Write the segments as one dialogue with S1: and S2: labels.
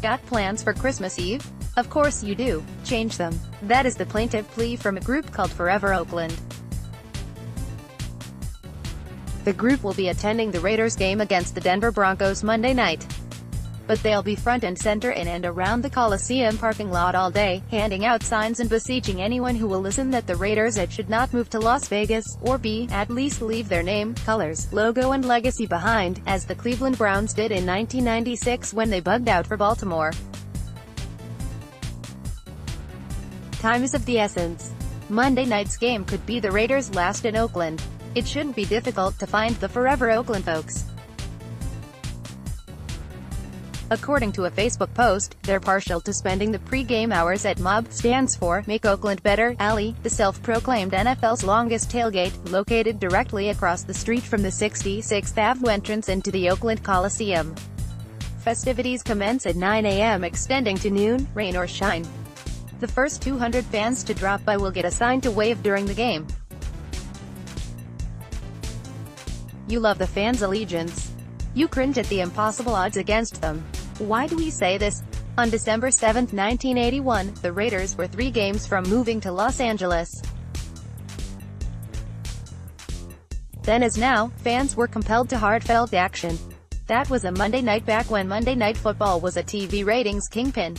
S1: Got plans for Christmas Eve? Of course you do. Change them. That is the plaintive plea from a group called Forever Oakland. The group will be attending the Raiders game against the Denver Broncos Monday night. But they'll be front and center in and around the Coliseum parking lot all day, handing out signs and beseeching anyone who will listen that the Raiders should not move to Las Vegas, or at least leave their name, colors, logo and legacy behind, as the Cleveland Browns did in 1996 when they bugged out for Baltimore. Time is of the essence. Monday night's game could be the Raiders' last in Oakland. It shouldn't be difficult to find the Forever Oakland folks. According to a Facebook post, they're partial to spending the pre-game hours at MOB, stands for Make Oakland Better, Alley, the self-proclaimed NFL's longest tailgate, located directly across the street from the 66th Avenue entrance into the Oakland Coliseum. Festivities commence at 9 a.m. extending to noon, rain or shine. The first 200 fans to drop by will get a sign to wave during the game. You love the fans' allegiance. You cringe at the impossible odds against them. Why do we say this? On December 7, 1981, the Raiders were 3 games from moving to Los Angeles. Then as now, fans were compelled to heartfelt action. That was a Monday night back when Monday Night Football was a TV ratings kingpin.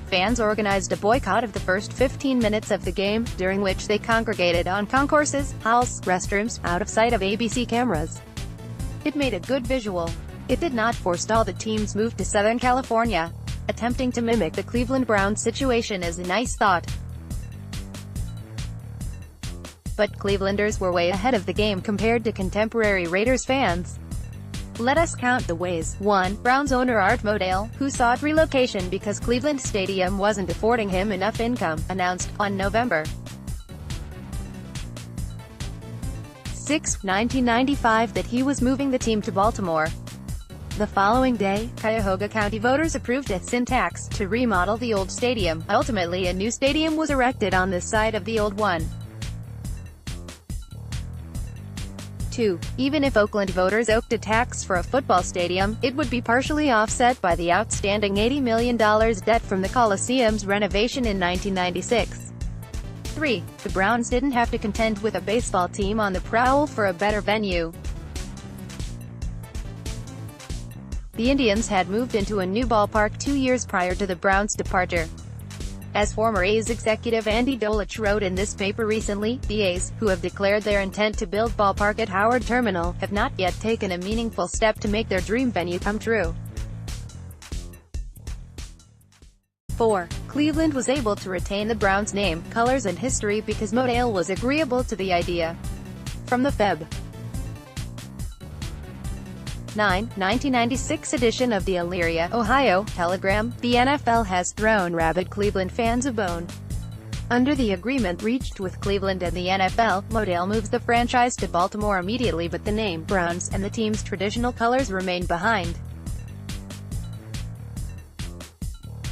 S1: Fans organized a boycott of the first 15 minutes of the game, during which they congregated on concourses, halls, restrooms, out of sight of ABC cameras. It made a good visual. It did not forestall the team's move to Southern California. Attempting to mimic the Cleveland Browns situation is a nice thought. But Clevelanders were way ahead of the game compared to contemporary Raiders fans. Let us count the ways. 1. Browns owner Art Modell, who sought relocation because Cleveland Stadium wasn't affording him enough income, announced, on November 6, 1995 that he was moving the team to Baltimore. The following day, Cuyahoga County voters approved a sin tax to remodel the old stadium. Ultimately, a new stadium was erected on the site of the old one. 2. Even if Oakland voters oaked a tax for a football stadium, it would be partially offset by the outstanding $80 million debt from the Coliseum's renovation in 1996. 3. The Browns didn't have to contend with a baseball team on the prowl for a better venue. The Indians had moved into a new ballpark 2 years prior to the Browns' departure. As former A's executive Andy Dolich wrote in this paper recently, the A's, who have declared their intent to build ballpark at Howard Terminal, have not yet taken a meaningful step to make their dream venue come true. 4. Cleveland was able to retain the Browns' name, colors and history because Modell was agreeable to the idea. From the Feb. 9, 1996 edition of the Elyria, Ohio, Telegram, the NFL has thrown rabid Cleveland fans a bone. Under the agreement reached with Cleveland and the NFL, Modell moves the franchise to Baltimore immediately, but the name, Browns, and the team's traditional colors remain behind.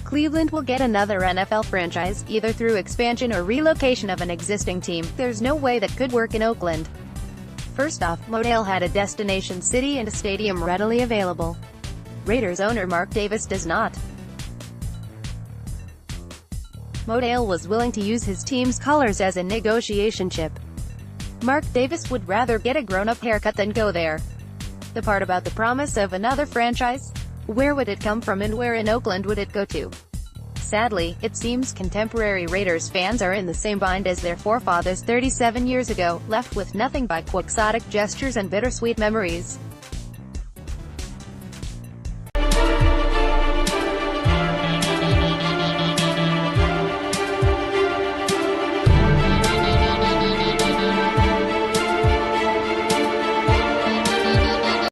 S1: Cleveland will get another NFL franchise, either through expansion or relocation of an existing team. There's no way that could work in Oakland. First off, Modell had a destination city and a stadium readily available. Raiders owner Mark Davis does not. Modell was willing to use his team's colors as a negotiation chip. Mark Davis would rather get a grown-up haircut than go there. The part about the promise of another franchise? Where would it come from and where in Oakland would it go to? Sadly, it seems contemporary Raiders fans are in the same bind as their forefathers 37 years ago, left with nothing but quixotic gestures and bittersweet memories.